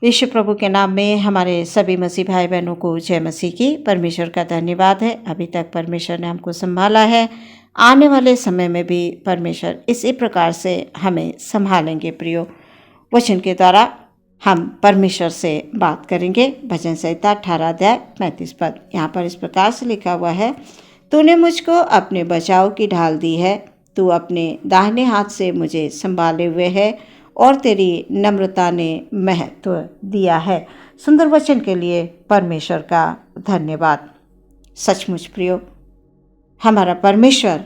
यीशु प्रभु के नाम में हमारे सभी मसीह भाई बहनों को जय मसीह की। परमेश्वर का धन्यवाद है, अभी तक परमेश्वर ने हमको संभाला है। आने वाले समय में भी परमेश्वर इसी प्रकार से हमें संभालेंगे। प्रियो, वचन के द्वारा हम परमेश्वर से बात करेंगे। भजन संहिता 18 अध्याय 35 पद, यहाँ पर इस प्रकार से लिखा हुआ है, तूने मुझको अपने बचाव की ढाल दी है, तू अपने दाहिने हाथ से मुझे संभाले हुए है और तेरी नम्रता ने महत्व दिया है। सुंदर वचन के लिए परमेश्वर का धन्यवाद। सचमुच प्रियो, हमारा परमेश्वर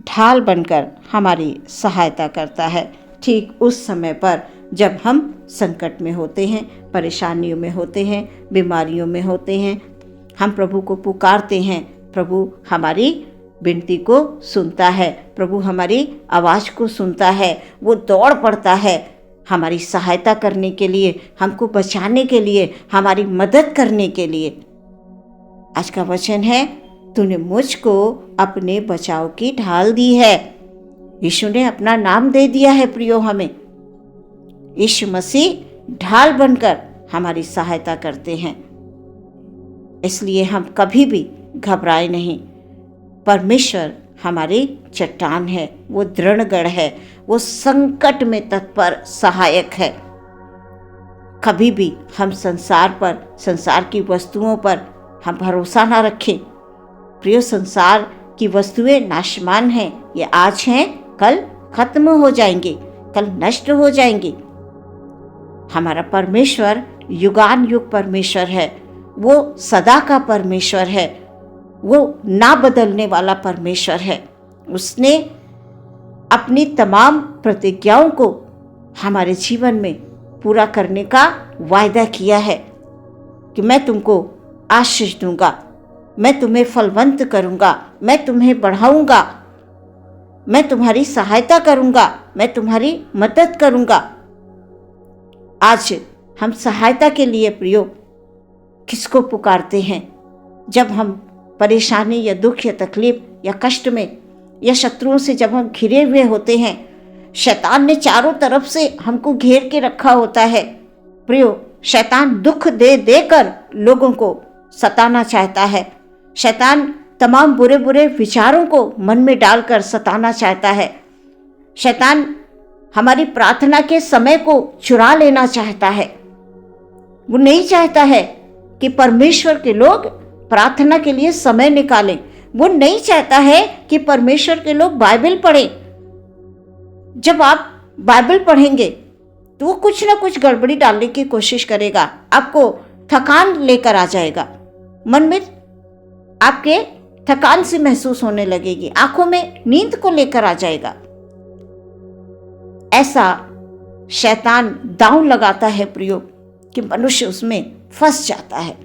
ढाल बनकर हमारी सहायता करता है ठीक उस समय पर जब हम संकट में होते हैं, परेशानियों में होते हैं, बीमारियों में होते हैं। हम प्रभु को पुकारते हैं, प्रभु हमारी विनती को सुनता है, प्रभु हमारी आवाज़ को सुनता है। वो दौड़ पड़ता है हमारी सहायता करने के लिए, हमको बचाने के लिए, हमारी मदद करने के लिए। आज का वचन है, तूने मुझको अपने बचाव की ढाल दी है। यीशु ने अपना नाम दे दिया है प्रियो हमें। यीशु मसीह ढाल बनकर हमारी सहायता करते हैं, इसलिए हम कभी भी घबराए नहीं। परमेश्वर हमारी चट्टान है, वो दृढ़गढ़ है, वो संकट में तत्पर सहायक है। कभी भी हम संसार पर, संसार की वस्तुओं पर हम भरोसा ना रखें। प्रिय, संसार की वस्तुएं नाशमान हैं, ये आज हैं, कल खत्म हो जाएंगे, कल नष्ट हो जाएंगे। हमारा परमेश्वर युगान युग परमेश्वर है, वो सदा का परमेश्वर है, वो ना बदलने वाला परमेश्वर है। उसने अपनी तमाम प्रतिज्ञाओं को हमारे जीवन में पूरा करने का वायदा किया है कि मैं तुमको आशीष दूंगा, मैं तुम्हें फलवंत करूंगा, मैं तुम्हें बढ़ाऊंगा, मैं तुम्हारी सहायता करूंगा, मैं तुम्हारी मदद करूंगा। आज हम सहायता के लिए प्रियो किसको पुकारते हैं? जब हम परेशानी या दुख या तकलीफ या कष्ट में या शत्रुओं से जब हम घिरे हुए होते हैं, शैतान ने चारों तरफ से हमको घेर के रखा होता है। प्रियो, शैतान दुख दे देकर लोगों को सताना चाहता है। शैतान तमाम बुरे बुरे विचारों को मन में डालकर सताना चाहता है। शैतान हमारी प्रार्थना के समय को चुरा लेना चाहता है। वो नहीं चाहता है कि परमेश्वर के लोग प्रार्थना के लिए समय निकालें। वो नहीं चाहता है कि परमेश्वर के लोग बाइबल पढ़ें। जब आप बाइबल पढ़ेंगे तो वो कुछ ना कुछ गड़बड़ी डालने की कोशिश करेगा, आपको थकान लेकर आ जाएगा, मन में आपके थकान सी महसूस होने लगेगी, आंखों में नींद को लेकर आ जाएगा। ऐसा शैतान दांव लगाता है प्रियो कि मनुष्य उसमें फंस जाता है।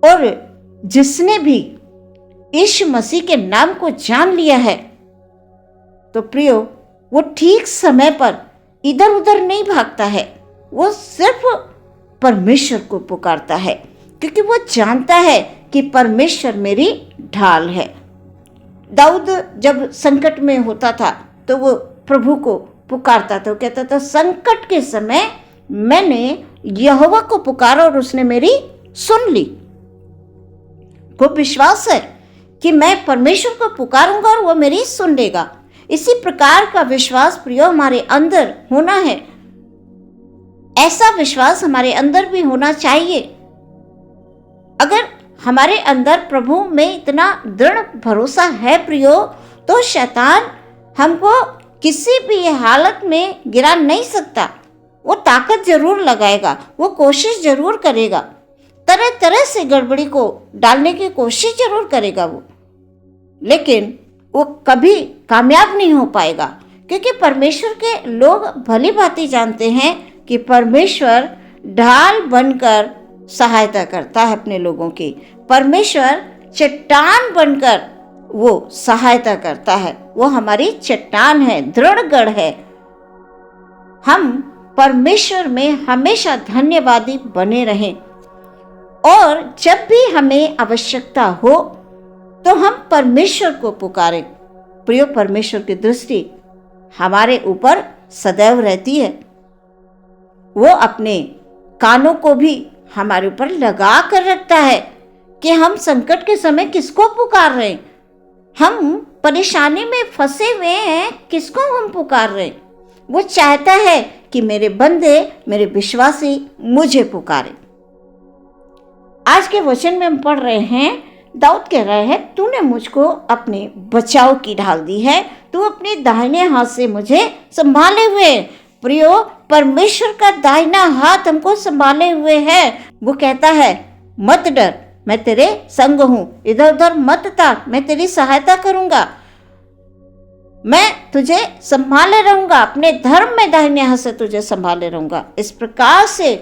और जिसने भी यीशु मसीह के नाम को जान लिया है तो प्रियो, वो ठीक समय पर इधर उधर नहीं भागता है, वो सिर्फ परमेश्वर को पुकारता है, क्योंकि वो जानता है कि परमेश्वर मेरी ढाल है। दाऊद जब संकट में होता था तो वो प्रभु को पुकारता था, वो कहता था, संकट के समय मैंने यहोवा को पुकारा और उसने मेरी सुन ली। को विश्वास है कि मैं परमेश्वर को पुकारूंगा और वो मेरी सुन लेगा। इसी प्रकार का विश्वास प्रियो हमारे अंदर होना है। ऐसा विश्वास हमारे अंदर भी होना चाहिए। अगर हमारे अंदर प्रभु में इतना दृढ़ भरोसा है प्रियो, तो शैतान हमको किसी भी हालत में गिरा नहीं सकता। वो ताकत जरूर लगाएगा, वो कोशिश जरूर करेगा, तरह तरह से गड़बड़ी को डालने की कोशिश जरूर करेगा वो, लेकिन वो कभी कामयाब नहीं हो पाएगा, क्योंकि परमेश्वर के लोग भली भांति जानते हैं कि परमेश्वर ढाल बनकर सहायता करता है अपने लोगों की। परमेश्वर चट्टान बनकर वो सहायता करता है, वो हमारी चट्टान है, दृढ़गढ़ है। हम परमेश्वर में हमेशा धन्यवादी बने रहें, और जब भी हमें आवश्यकता हो तो हम परमेश्वर को पुकारें। प्रिय, परमेश्वर की दृष्टि हमारे ऊपर सदैव रहती है। वो अपने कानों को भी हमारे ऊपर लगा कर रखता है कि हम संकट के समय किसको पुकार रहे हैं, हम परेशानी में फंसे हुए हैं, किसको हम पुकार रहे हैं। वो चाहता है कि मेरे बंदे, मेरे विश्वासी मुझे पुकारे। आज के वचन में हम पढ़ रहे हैं, दाऊद कह रहा है, तूने मुझको अपने बचाव की ढाल दी है, तू अपने दाहिने हाथ से मुझे संभाले हुए। प्रियो, परमेश्वर का दाहिना हाथ हमको संभाले हुए है। वो कहता है, मत डर, मैं तेरे संग हूं, इधर उधर मत ताक, मैं तेरी सहायता करूंगा, मैं तुझे संभाले रहूंगा, अपने धर्म में दाहिने हाथ से तुझे संभाले रहूंगा। इस प्रकार से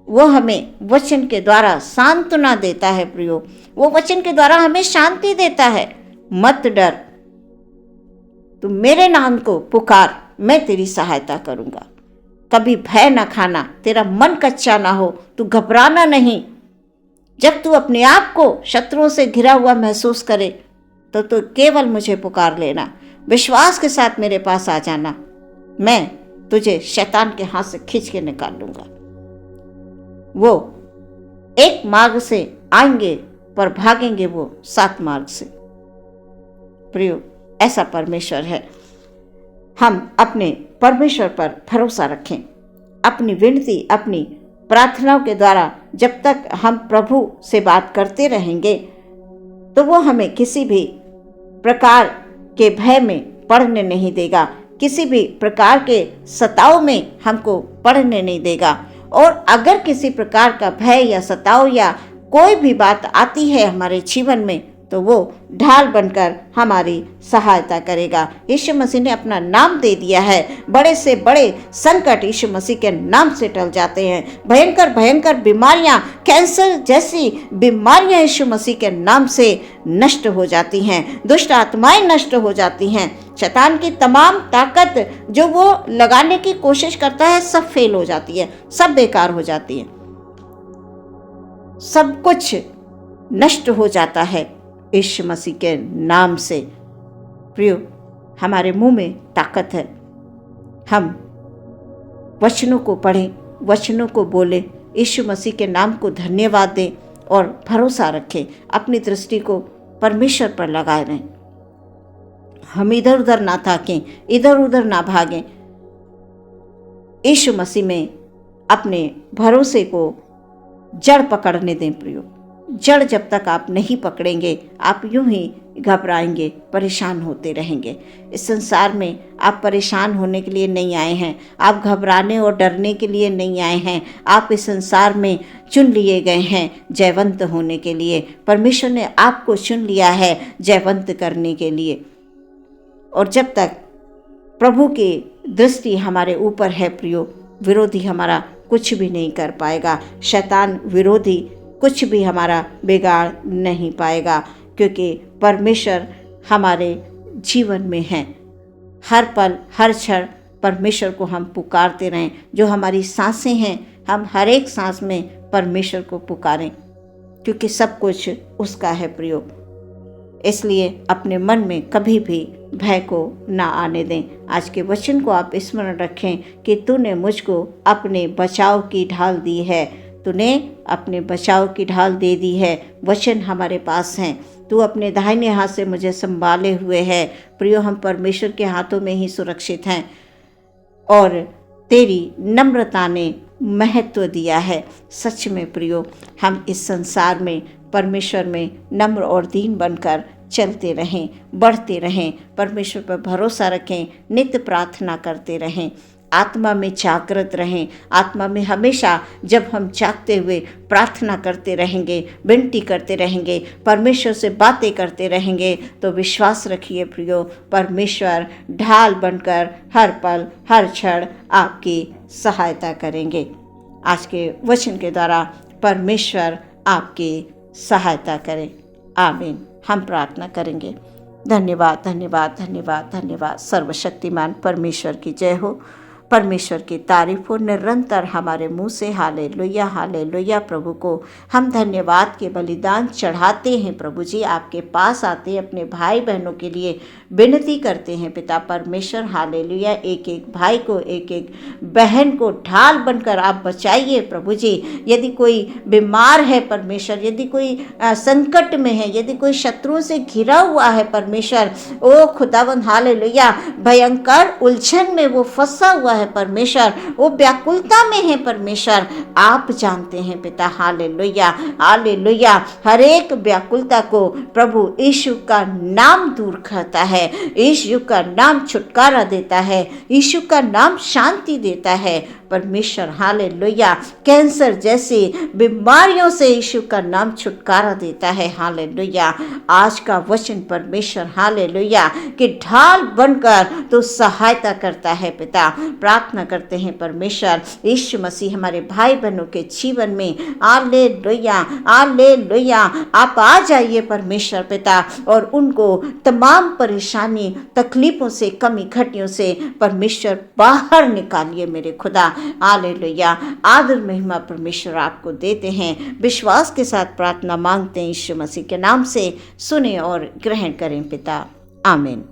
वो हमें वचन के द्वारा सांत्वना देता है। प्रियो, वो वचन के द्वारा हमें शांति देता है। मत डर, तू मेरे नाम को पुकार, मैं तेरी सहायता करूंगा। कभी भय ना खाना, तेरा मन कच्चा ना हो, तू घबराना नहीं। जब तू अपने आप को शत्रुओं से घिरा हुआ महसूस करे तो तू केवल मुझे पुकार लेना, विश्वास के साथ मेरे पास आ जाना, मैं तुझे शैतान के हाथ से खींच के निकाल लूंगा। वो एक मार्ग से आएंगे पर भागेंगे वो 7 मार्ग से। प्रियो, ऐसा परमेश्वर है। हम अपने परमेश्वर पर भरोसा रखें। अपनी विनती, अपनी प्रार्थनाओं के द्वारा जब तक हम प्रभु से बात करते रहेंगे तो वो हमें किसी भी प्रकार के भय में पड़ने नहीं देगा, किसी भी प्रकार के सताव में हमको पड़ने नहीं देगा। और अगर किसी प्रकार का भय या सताव या कोई भी बात आती है हमारे जीवन में तो वो ढाल बनकर हमारी सहायता करेगा। यीशु मसीह ने अपना नाम दे दिया है। बड़े से बड़े संकट यीशु मसीह के नाम से टल जाते हैं। भयंकर भयंकर बीमारियां, कैंसर जैसी बीमारियां यीशु मसीह के नाम से नष्ट हो जाती हैं। दुष्ट आत्माएं नष्ट हो जाती हैं। शैतान की तमाम ताकत जो वो लगाने की कोशिश करता है सब फेल हो जाती है, सब बेकार हो जाती है, सब कुछ नष्ट हो जाता है यीशु मसीह के नाम से। प्रियो, हमारे मुंह में ताकत है। हम वचनों को पढ़ें, वचनों को बोलें, यीशु मसीह के नाम को धन्यवाद दें और भरोसा रखें। अपनी दृष्टि को परमेश्वर पर लगाए रहें। हम इधर उधर ना ताकें, इधर उधर ना भागें। यीशु मसीह में अपने भरोसे को जड़ पकड़ने दें। प्रियो, जड़ जब तक आप नहीं पकड़ेंगे आप यूं ही घबराएंगे, परेशान होते रहेंगे। इस संसार में आप परेशान होने के लिए नहीं आए हैं, आप घबराने और डरने के लिए नहीं आए हैं। आप इस संसार में चुन लिए गए हैं जयवंत होने के लिए। परमेश्वर ने आपको चुन लिया है जयवंत करने के लिए। और जब तक प्रभु की दृष्टि हमारे ऊपर है प्रियो, विरोधी हमारा कुछ भी नहीं कर पाएगा। शैतान विरोधी कुछ भी हमारा बिगाड़ नहीं पाएगा, क्योंकि परमेश्वर हमारे जीवन में है। हर पल हर क्षण परमेश्वर को हम पुकारते रहें। जो हमारी सांसें हैं, हम हर एक सांस में परमेश्वर को पुकारें, क्योंकि सब कुछ उसका है प्रियो। इसलिए अपने मन में कभी भी भय को ना आने दें। आज के वचन को आप स्मरण रखें कि तूने मुझको अपने बचाव की ढाल दी है, तूने अपने बचाव की ढाल दे दी है। वचन हमारे पास हैं। तू अपने दाहिने हाथ से मुझे संभाले हुए है। प्रियो, हम परमेश्वर के हाथों में ही सुरक्षित हैं और तेरी नम्रता ने महत्व दिया है। सच में प्रियो, हम इस संसार में परमेश्वर में नम्र और दीन बनकर चलते रहें, बढ़ते रहें, परमेश्वर पर भरोसा रखें, नित्य प्रार्थना करते रहें, आत्मा में जागृत रहें। आत्मा में हमेशा जब हम जागते हुए प्रार्थना करते रहेंगे, विनती करते रहेंगे, परमेश्वर से बातें करते रहेंगे, तो विश्वास रखिए प्रियो, परमेश्वर ढाल बनकर हर पल हर क्षण आपकी सहायता करेंगे। आज के वचन के द्वारा परमेश्वर आपकी सहायता करें। आमीन। हम प्रार्थना करेंगे। धन्यवाद धन्यवाद धन्यवाद धन्यवाद। सर्वशक्तिमान परमेश्वर की जय हो। परमेश्वर की तारीफ हो निरंतर हमारे मुंह से। Hallelujah hallelujah. प्रभु को हम धन्यवाद के बलिदान चढ़ाते हैं। प्रभु जी आपके पास आते हैं, अपने भाई बहनों के लिए विनती करते हैं पिता परमेश्वर। हालेलुया। एक एक भाई को, एक एक बहन को ढाल बनकर आप बचाइए प्रभु जी। यदि कोई बीमार है परमेश्वर, यदि कोई संकट में है, यदि कोई शत्रुओं से घिरा हुआ है परमेश्वर, ओ खुदावंद हालेलुया, भयंकर उलझन में वो फंसा हुआ है परमेश्वर, वो व्याकुलता में है परमेश्वर, आप जानते हैं पिता। Hallelujah hallelujah. हर एक व्याकुलता को प्रभु यीशु का नाम दूर करता है, यीशु का नाम छुटकारा देता है, यीशु का नाम शांति देता है परमेश्वर। हालेलुया। कैंसर जैसी बीमारियों से यीशु का नाम छुटकारा देता है। हालेलुया। आज का वचन परमेश्वर हालेलुया कि ढाल बनकर तो सहायता करता है पिता। प्रार्थना करते हैं परमेश्वर यीशु मसीह हमारे भाई बहनों के जीवन में। Hallelujah hallelujah. आप आ जाइए परमेश्वर पिता और उनको तमाम परेशानी तकलीफों से, कमी घटियों से परमेश्वर बाहर निकालिए मेरे खुदा। हालेलुया। आदर महिमा परमेश्वर आपको देते हैं। विश्वास के साथ प्रार्थना मांगते हैं यीशु मसीह के नाम से। सुने और ग्रहण करें पिता। आमीन।